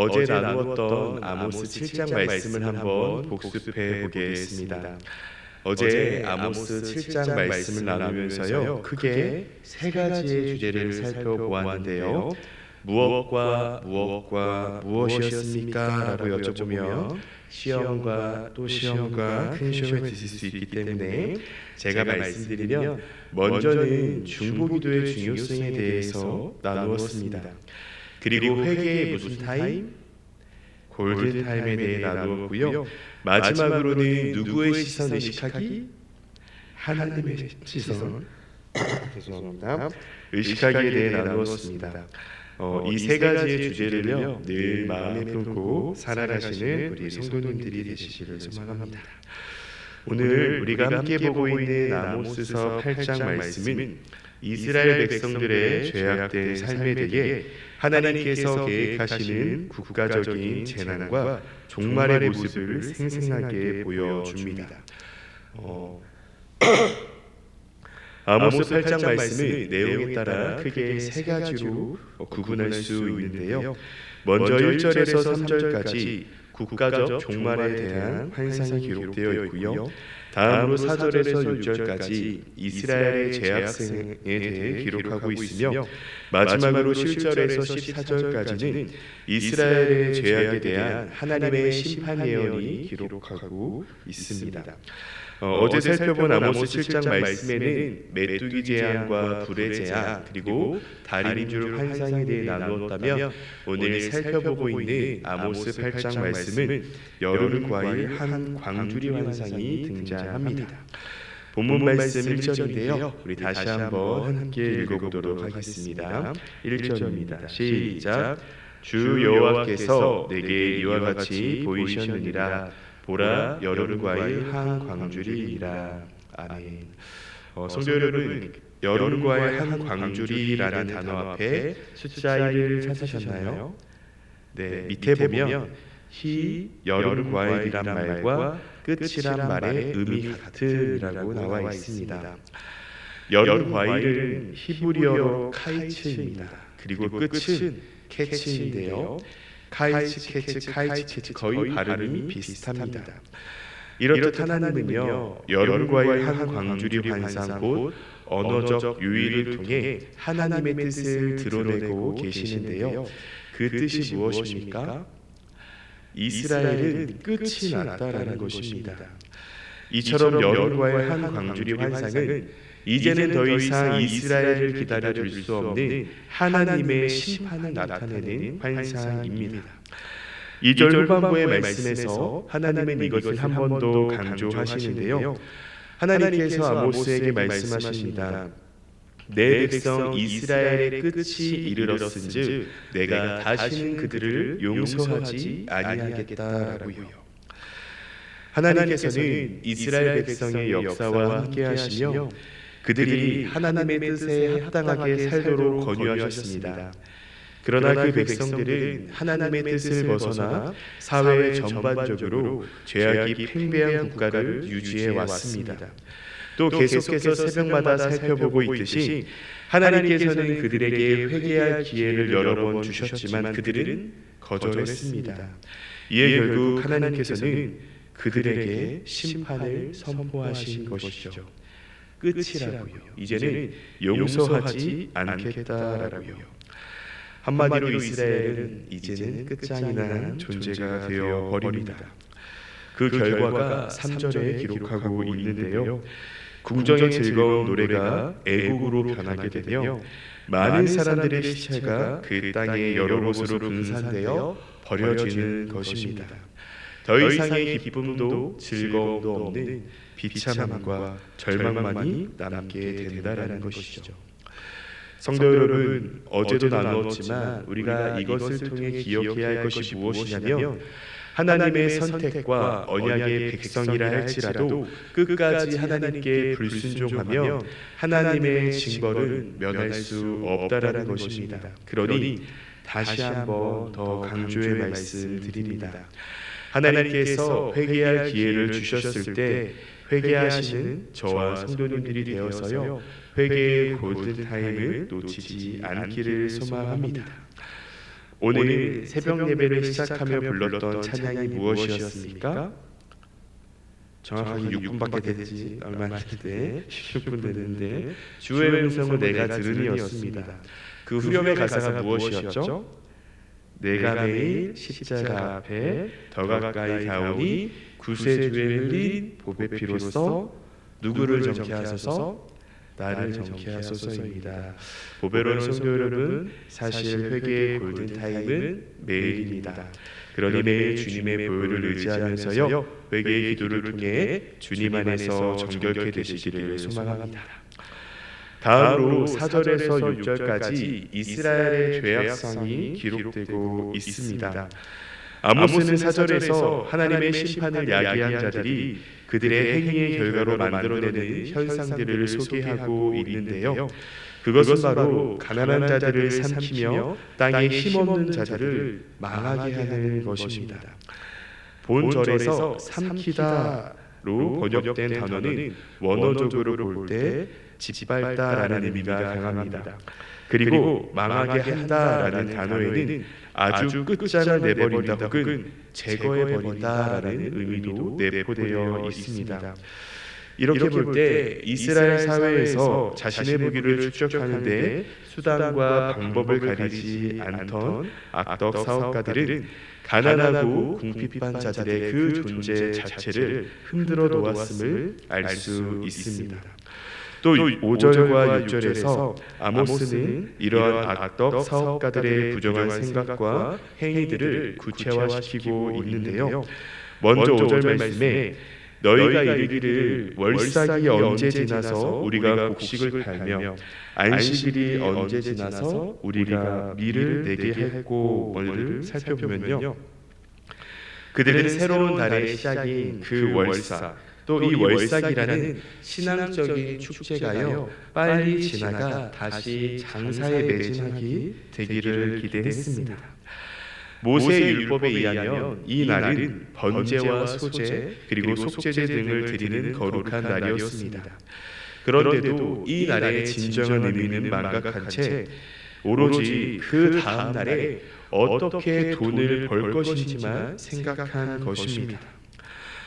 어제 나누었던 아모스 7장 말씀을 한번 복습해 보겠습니다. 어제 아모스 7장 말씀을 나누면서요, 크게 세 가지의 주제를 살펴보았는데요. 무엇과 무엇이었습니까? 라고 여쭤보면 시험과 또 시험과 큰 시험에 드실 수 있기 때문에 제가 말씀드리면 먼저는 중보기도의 중요성에 대해서 나누었습니다. 그리고 회개의 무슨 타임? 골든타임에 대해 나누었고요. 마지막으로는 누구의 시선 의식하기? 하나님의 시선 죄송합니다. 의식하기에 대해 나누었습니다. 이 세 가지의 주제를요, 늘 마음에 품고 살아가시는 우리 성도님들이 되시기를 소망합니다. 오늘 우리가 함께 보고 있는 아모스서 8장 말씀은 이스라엘 백성들의 죄악된 삶에 대해 하나님께서 계획하시는 국가적인 재난과 종말의 모습을 생생하게 보여줍니다. 아모스 8장 말씀의 내용에 따라 크게 세 가지로 구분할 수 있는데요. 먼저 1절에서 3절까지 국가적 종말에 대한 환상이 기록되어 있고요. 다음으로 4절에서 6절까지 이스라엘의 죄악생에 대해 기록하고 있으며, 마지막으로 7절에서 14절까지는 이스라엘의 죄악에 대한 하나님의 심판 예언이 기록하고 있습니다. 어제 살펴본 아모스 7장 말씀에는 메뚜기 재앙과 불의 재앙, 그리고 달인 줄 환상에 대해 나누었다면, 오늘 살펴보고 있는 아모스 8장 말씀은 여름 과일 한 광주리 환상이 등장합니다. 본문 말씀 1절인데요. 우리 다시 한번 함께 읽어보도록 하겠습니다. 1절입니다. 시작. 주 여호와께서 내게 이와 같이 보이셨느니라. 보라, 여름 과일 한 광주리이라. 아멘. 성도 여러분, 여름 과일 한 광주리라는 단어 앞에 숫자 1을 찾으셨나요? 네, 밑에 보면 히 여름 과일이란 말과 끝이란 말의 의미 같음이라고 나와 있습니다. 여름 과일은 히브리어로 카이츠입니다. 그리고 끝은 캐치인데요. 카이츠 거의 발음이 비슷합니다. 이렇듯 하나님은요, 여름 과일 한 광주리 환상 곧 언어적 유희를 통해 하나님의 뜻을 드러내고 계시는데요. 그 뜻이 무엇입니까? 이스라엘은 끝이 났다라는 것입니다. 이처럼 여름 과일 한 광주리 환상은 이제는 더 이상 이스라엘을 기다려줄 수 없는 하나님의 심판을 나타내는 환상입니다. 2절 후반부의 말씀에서 하나님은 이것을 한 번 더 강조하시는데요. 하나님께서 아모스에게 말씀하십니다. 내 백성 이스라엘의 끝이 이르렀은즉 내가 다시는 그들을 용서하지 아니하겠다라고요. 하나님께서는 이스라엘 백성의 역사와 함께하시며 그들이 하나님의 뜻에 합당하게 살도록 권유하셨습니다. 그러나 그 백성들은 하나님의 뜻을 벗어나 사회 전반적으로 죄악이 팽배한 국가를 유지해 왔습니다. 또 계속해서 새벽마다 살펴보고 있듯이 하나님께서는 그들에게 회개할 기회를 여러 번 주셨지만 그들은 거절했습니다. 이에 결국 하나님께서는 그들에게 심판을 선포하신 것이죠. 끝이라고요. 이제는 용서하지 않겠다라고요. 한마디로 이스라엘은 이제는 끝장이 난 존재가 되어 버립니다. 그 결과가 3절에 기록하고 있는데요. 궁정의 즐거운 노래가 애곡으로 변하게 되며 많은 사람들의 시체가 그 땅의 여러 곳으로 분산되어 버려지는 것입니다. 더 이상의 기쁨도 즐거움도 없는 비참함과 절망만이 남게 된다라는 것이죠. 성도 여러분, 어제도 나누었지만 우리가 이것을 통해 기억해야 할 것이 무엇이냐면 하나님의 선택과 언약의 백성이라 할지라도 끝까지 하나님께 불순종하며 하나님의 징벌은 면할 수 없다라는 것입니다. 그러니 다시 한번 더 강조의 말씀을 드립니다. 하나님께서 회개할 기회를 주셨을 때 회개하시는 저와 성도님들이 되어서요, 회개의 골든타임을 놓치지 않기를 소망합니다. 오늘 새벽 예배를 시작하며 불렀던 찬양이 무엇이었습니까? 정확하게 6분밖에 되지 얼마 안 됐는데 16분 되는데 주의 음성을 내가 들으니였습니다. 그 후렴의 가사가 무엇이었죠? 내가 매일 십자가 앞에 더 가까이 가오니 구세주에 흘린 보배 피로써 누구를 정케 하소서? 나를 정케 하소서입니다. 보배로운 성도 여러분, 사실 회개의 골든타임은 매일입니다. 그러니 매일 주님의 보혈을 의지하면서요, 회개의 기도를 통해 주님 안에서 정결케 되시기를 소망합니다. 다음으로 4절에서 6절까지 이스라엘의 죄악성이 기록되고 있습니다. 아모스는 4절에서 하나님의 심판을 야기한 자들이 그들의 행위의 결과로 만들어내는 현상들을 소개하고 있는데요. 그것은 바로 가난한 자들을 삼키며 땅에 힘없는 자들을 망하게 하는 것입니다. 본절에서 삼키다로 번역된 단어는 원어적으로 볼 때 짓밟다라는 의미가 강합니다. 그리고 망하게 한다라는 단어에는 아주 끝장을 내버린다 혹은 제거해버린다라는 의미도 내포되어 있습니다. 이렇게 볼 때 이스라엘 사회에서 자신의 무기를 축적하는데 수단과 방법을 가리지 않던 악덕 사업가들은 가난하고 궁핍한 자들의 그 존재 자체를 흔들어 놓았음을 알 수 있습니다. 또 5절과 6절에서 아모스는 이러한 악덕 사업가들의 부정한 생각과 행위들을 구체화시키고 있는데요. 먼저 5절 말씀에 너희가 이르기를 월삭이 언제 지나서 우리가 곡식을 팔며 안식일이 언제 지나서 우리가 밀을 내게 했고를 살펴보면요, 그들은 새로운 달의 시작인 그 월삭, 또 이 월삭이라는 신앙적인 축제가요 빨리 지나가 다시 장사에 매진하기 되기를 기대했습니다. 모세의 율법에 의하면 이 날은 번제와 소제 그리고 속죄제 등을 드리는 거룩한 날이었습니다. 그런데도 이 날의 진정한 의미는 망각한 채 오로지 그 다음 날에 어떻게 돈을 벌 것인지만 생각한 것입니다.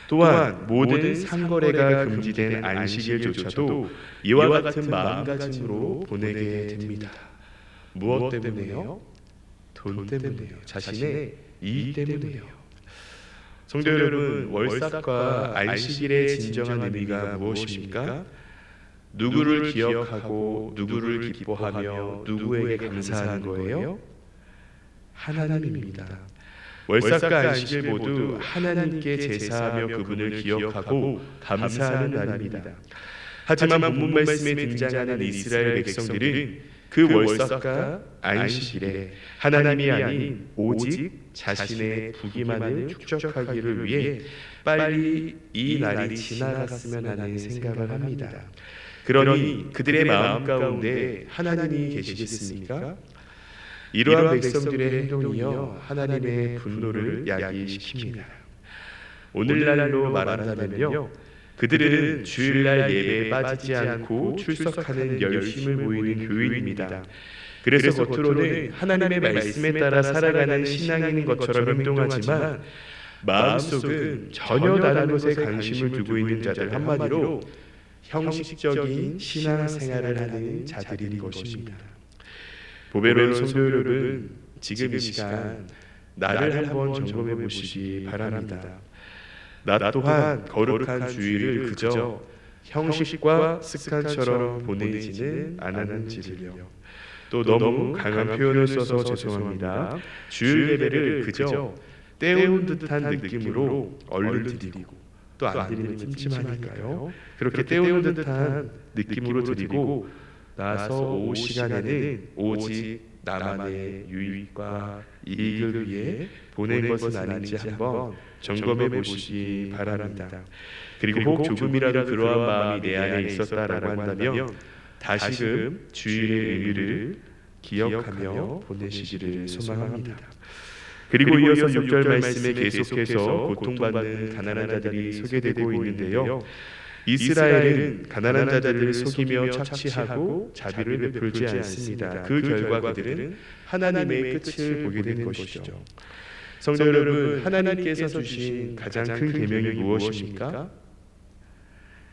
또한 모든 상거래가 금지된 안식일조차도 이와 같은 마음가짐으로 보내게 됩니다. 무엇 때문에요? 돈 때문에요. 자신의 이익 때문에요. 성도 여러분, 월삭과 안식일의 진정한 의미가 무엇입니까? 누구를 기억하고 누구를 기뻐하며 누구에게 감사하는 거예요? 하나님입니다. 월삭과 안식일 모두 하나님께 제사하며 그분을 기억하고 감사하는 날입니다. 하지만 본문 말씀에 등장하는 이스라엘 백성들은 그 월삭과 안식일에 하나님이 아닌 오직 자신의 부기만을 축적하기를 위해 빨리 이 날이 지나갔으면 하는 생각을 합니다. 그러니 그들의 마음 가운데 하나님이 계시겠습니까? 이러한 백성들의 행동이요 하나님의 분노를 야기시킵니다. 오늘날로 말한다면요, 그들은 주일날 예배에 빠지지 않고 출석하는 열심을 보이는 교인입니다. 그래서 겉으로는 하나님의 말씀에 따라 살아가는 신앙인인 것처럼 행동하지만 마음속은 전혀 다른 것에 관심을 두고 있는 자들, 한마디로 형식적인 신앙생활을 하는 자들인 것입니다. 보배로운 성도 여러분, 지금 이 시간 나를 한번 점검해 보시기 바랍니다. 나 또한 거룩한 주일을 그저 형식과 습관처럼 보내지는 않았는지를요. 또 너무 강한 표현을 써서 죄송합니다. 주일 예배를 그저 때운 듯한 느낌으로 얼른 드리고 또 안 드리면 찜찜하니까요. 그렇게 때우는 듯한 느낌으로 드리고 나서 오후 시간에는 오직 나만의 유익과 이익을 위해 보낸 것은 아닌지 한번 점검해 보시기 바랍니다. 그리고 혹 조금이라도 그러한 마음이 내 안에 있었다라고 한다면 다시금 주일의 의미를 기억하며 보내시기를 소망합니다. 그리고 이어서 6절 말씀에 계속해서 고통받는 가난한 자들이 소개되고 있는데요. 이스라엘은 가난한 자들을 속이며 착취하고 자비를 베풀지 않습니다. 그 결과 그들은 하나님의 끝을 보게 된 것이죠. 성도 여러분, 하나님께서 주신 가장 큰 계명이 무엇입니까?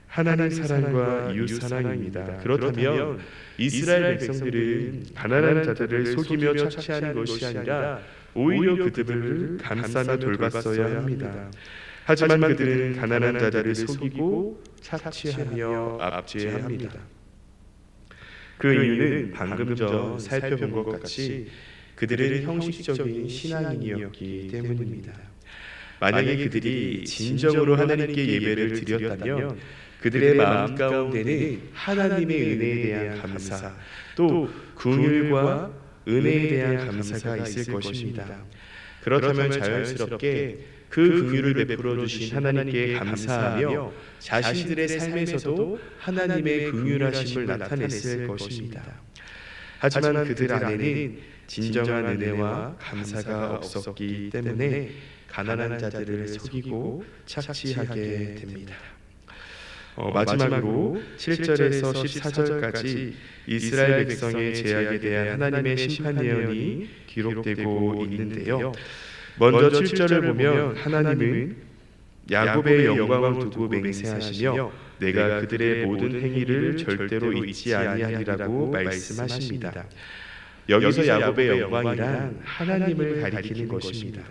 하나님 사랑과 이웃 사랑입니다. 그렇다면 이스라엘 백성들은 가난한 자들을 속이며 착취하는 것이 아니라 오히려 그들을 감싸며 돌봤어야 합니다. 하지만 그들은 가난한 자들을 속이고 착취하며 압제합니다. 그 이유는 방금 전 살펴본 것 같이 그들은 형식적인 신앙인이었기 때문입니다. 만약에 그들이 진정으로 하나님께 예배를 드렸다면 그들의 마음 가운데는 하나님의 은혜에 대한 감사, 또 긍휼과 은혜에 대한 감사가 있을 것입니다. 그렇다면 자연스럽게 그 긍휼을 베풀어 주신 하나님께 감사하며 자신들의 삶에서도 하나님의 긍휼하심을 나타냈을 것입니다. 하지만 그들 안에는 진정한 은혜와 감사가 없었기 때문에 가난한 자들을 속이고 착취하게 됩니다. 마지막으로 7절에서 14절까지 이스라엘 백성의 죄악에 대한 하나님의 심판 예언이 기록되고 있는데요. 먼저 7절을 보면 하나님은 야곱의 영광을 두고 맹세하시며 내가 그들의 모든 행위를 절대로 잊지 아니하리라고 말씀하십니다. 여기서 야곱의 영광이란 하나님을 가리키는 것입니다.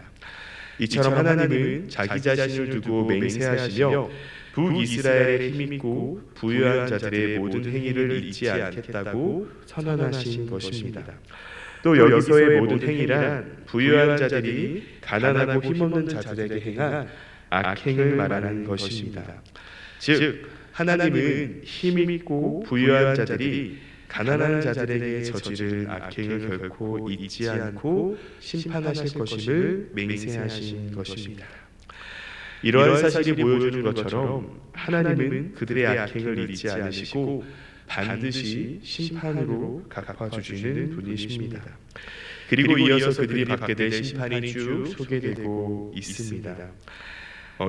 이처럼 하나님은 자기 자신을 두고 맹세하시며 북이스라엘의 힘있고 부유한 자들의 모든 행위를 잊지 않겠다고 선언하신 것입니다. 또 여기서의 모든 행위란 부유한 자들이 가난하고 힘없는 자들에게 행한 악행을 말하는 것입니다. 즉 하나님은 힘있고 부유한 자들이 가난한 자들에게 저지른 악행을 결코 잊지 않고 심판하실 것임을 맹세하신 것입니다. 이러한 사실이 보여주는 것처럼 하나님은 그들의 악행을 잊지 않으시고 반드시 심판으로 갚아주시는 분이십니다. 그리고 이어서 그들이 받게 될 심판이 쭉 소개되고 있습니다.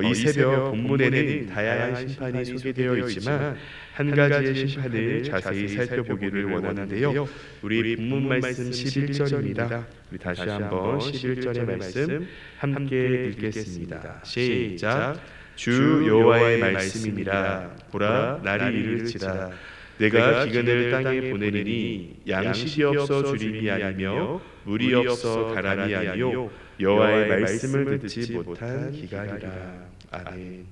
이 새벽 본문에는 다양한 심판이 소개되어 있지만 한 가지의 심판을 자세히 살펴보기를 원하는데요. 우리 본문 말씀 11절입니다. 우리 다시 한번 11절의 말씀 함께 읽겠습니다. 시작. 주 여호와의 말씀이니라. 보라, 날이 이를지라. 내가 기근을 땅에 보내리니 양식이 없어 주림이 아니며 물이 없어 가람이 아니요 여호와의 말씀을 듣지 못한 기갈이라. 아멘.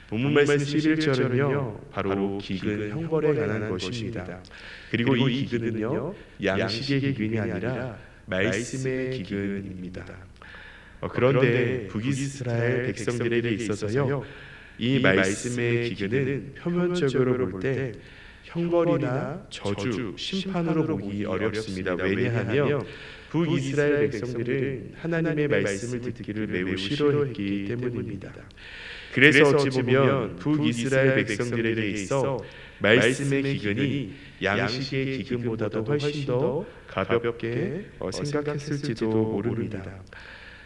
본문 말씀 11절은요 바로 기근 형벌에 관한 것입니다. 그리고 이 기근은요 양식의 기근이 아니라 말씀의 기근입니다. 그런데 북이스라엘 백성들에게 있어서요 이 말씀의 기근은 표면적으로 볼 때 형벌이나 저주, 심판으로 보기 어렵습니다. 왜냐하면 북이스라엘 백성들은 하나님의 말씀을 듣기를 매우 싫어했기 때문입니다. 그래서 어찌 보면 북이스라엘 백성들에게 있어 말씀의 기근이 양식의 기근보다도 훨씬 더 가볍게 생각했을지도 모릅니다.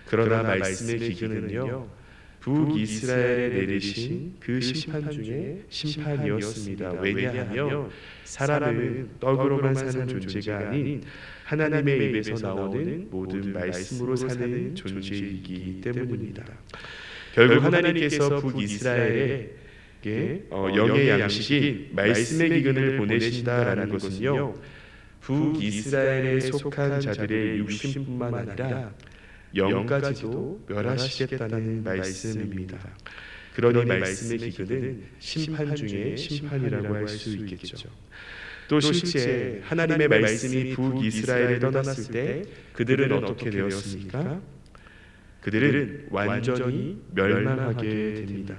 그러나 말씀의 기근은요 북이스라엘에 내리신 그 심판 중에 심판이었습니다. 왜냐하면 사람은 떡으로만 사는 존재가 아닌 하나님의 입에서 나오는 모든 말씀으로 사는 존재이기 때문입니다. 결국 하나님께서 북이스라엘에게 영의 양식인 말씀의 기근을 보내신다라는 것은요 북이스라엘에 속한 자들의 육신뿐만 아니라 영까지도 멸하시겠다는 말씀입니다. 그러니 말씀의 기근은 심판 중에 심판이라고 할 수 있겠죠. 또 실제 하나님의 말씀이 북이스라엘을 떠났을 때 그들은 어떻게 되었습니까? 그들은 완전히 멸망하게 됩니다.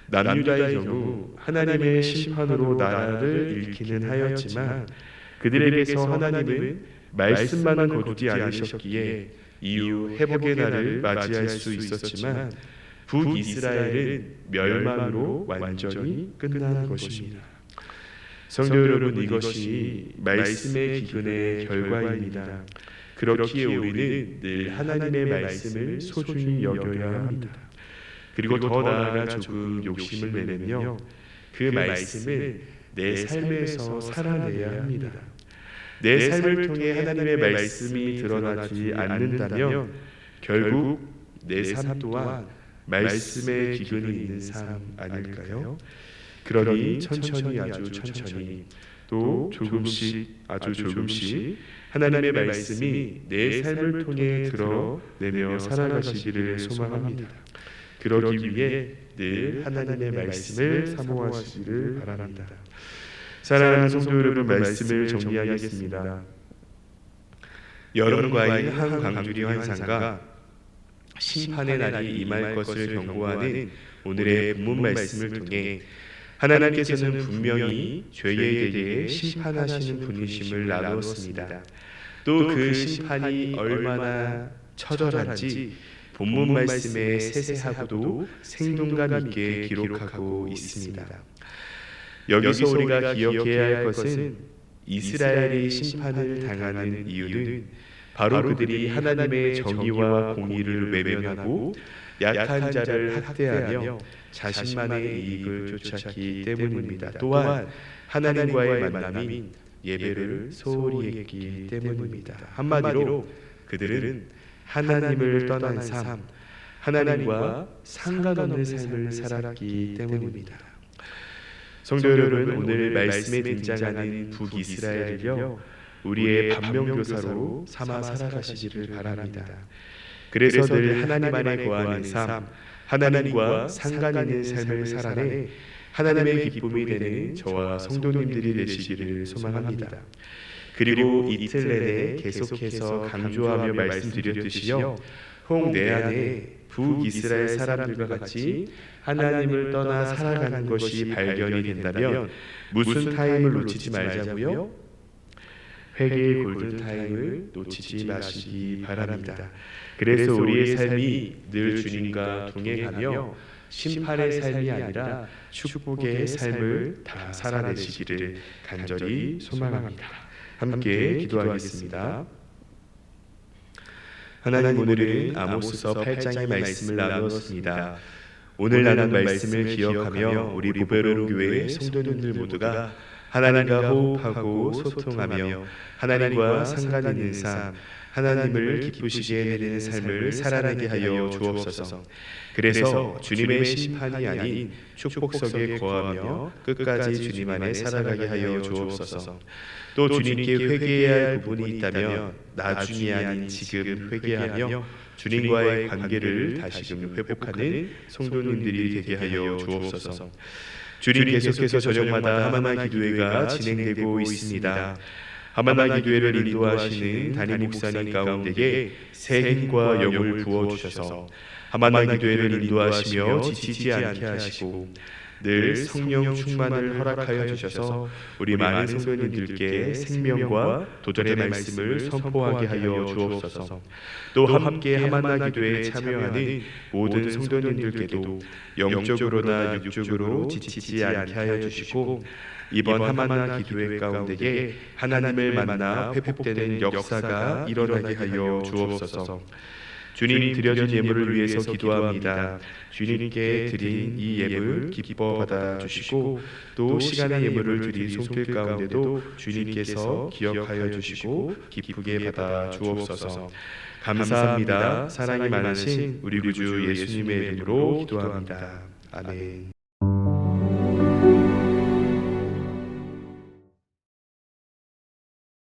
남유다의 경우 하나님의 심판으로 나라를 잃기는 하였지만 그들에게서 하나님은 말씀만은 거두지 않으셨기에 이후 회복의 날을 맞이할 수 있었지만 북이스라엘은 멸망으로 완전히 끝난 것입니다. 성도 여러분, 이것이 말씀의 기근의 결과입니다. 그렇기에 우리는 늘 하나님의 말씀을 소중히 여겨야 합니다. 그리고 더 나아가 조금 욕심을 내면요, 그 말씀을 내 삶에서 살아내야 합니다. 내 삶을 통해 하나님의 말씀이 드러나지 않는다면 결국 내 삶 또한 말씀의 기근이 있는 삶 아닐까요? 그러니 천천히, 아주 천천히, 또 조금씩, 아주 조금씩 하나님의 말씀이 내 삶을 통해 드러내며 살아가시기를 소망합니다. 그러기 위해 늘 하나님의 말씀을 사모하시기를 바랍니다. 사랑하는 성도 여러분, 말씀을 정리하겠습니다. 여름과의 한 광주리 환상과 심판의 날이 임할 것을 경고하는 오늘의 본문 말씀을 통해 하나님께서는 분명히 죄에 대해 심판하시는 분이심을 나누었습니다. 또 그 심판이 얼마나 처절한지 본문 말씀에 세세하고도 생동감 있게 기록하고 있습니다. 여기서 우리가 기억해야 할 것은 이스라엘이 심판을 당하는 이유는 바로 그들이 하나님의 정의와 공의를 외면하고 약한 자를 학대하며 자신만의 이익을 쫓았기 때문입니다. 또한 하나님과의 만남인 예배를 소홀히 했기 때문입니다. 한마디로 그들은 하나님을 떠난 삶, 하나님과 상관없는 삶을 살았기 때문입니다. 성도 여러분, 오늘 말씀에 등장하는 북이스라엘을요, 우리의 반면교사로 삼아 살아가시기를 바랍니다. 그래서 늘 하나님 안에 거하는 삶, 하나님과 상관 있는 삶을 살아내 하나님의 기쁨이 되는 저와 성도님들이 되시기를 소망합니다. 그리고 이틀 내내 계속해서 강조하며 말씀드렸듯이요, 혹 내 안에 북이스라엘 사람들과 같이 하나님을 떠나 살아가는 것이 발견이 된다면 무슨 타임을 놓치지 말자고요? 회개의 골든타임을 놓치지 마시기 바랍니다. 그래서 우리의 삶이 늘 주님과 동행하며 심판의 삶이 아니라 축복의 삶을 다 살아내시기를 간절히 소망합니다. 함께 기도하겠습니다. 하나님, 오늘은 아모스서 8장의 말씀을 나누었습니다. 오늘 나눈 말씀을 기억하며 우리 보배로운 교회의 성도님들 모두가 하나님과 호흡하고 소통하며 하나님과 상관 있는 삶, 하나님을 기쁘시게 해드리는 삶을 살아내게 하여 주옵소서. 그래서 주님의 심판이 아닌 축복 속에 거하며 끝까지 주님 안에 살아가게 하여 주옵소서. 또 주님께 회개해야 할 부분이 있다면 나중이 아닌 지금 회개하며 주님과의 관계를 다시금 회복하는 성도님들이 되게 하여 주옵소서. 주님, 계속해서 저녁마다 하마나 기도회가 진행되고 있습니다. 하마나 기도회를 인도하시는 담임 목사님 가운데에 새 힘과 영을 부어주셔서 하마나 기도회를 인도하시며 지치지 않게 하시고 늘 성령 충만을 허락하여 주셔서 우리 많은 성도님들께 생명과 도전의 말씀을 선포하게 하여 주옵소서. 또 함께 하마나 기도에 참여하는 모든 성도님들께도 영적으로나 육적으로 지치지 않게 하여 주시고 이번 하마나 기도회 가운데에 하나님을 만나 회복되는 역사가 일어나게 하여 주옵소서. 주님, 드려진 예물을 위해서 기도합니다. 주님께 드린 이 예물 기뻐 받아주시고 또 시간의 예물을 드린 손길 가운데도 주님께서 기억하여 주시고 기쁘게 받아 주옵소서. 감사합니다. 사랑이 많으신 우리 구주 예수님의 이름으로 기도합니다. 아멘.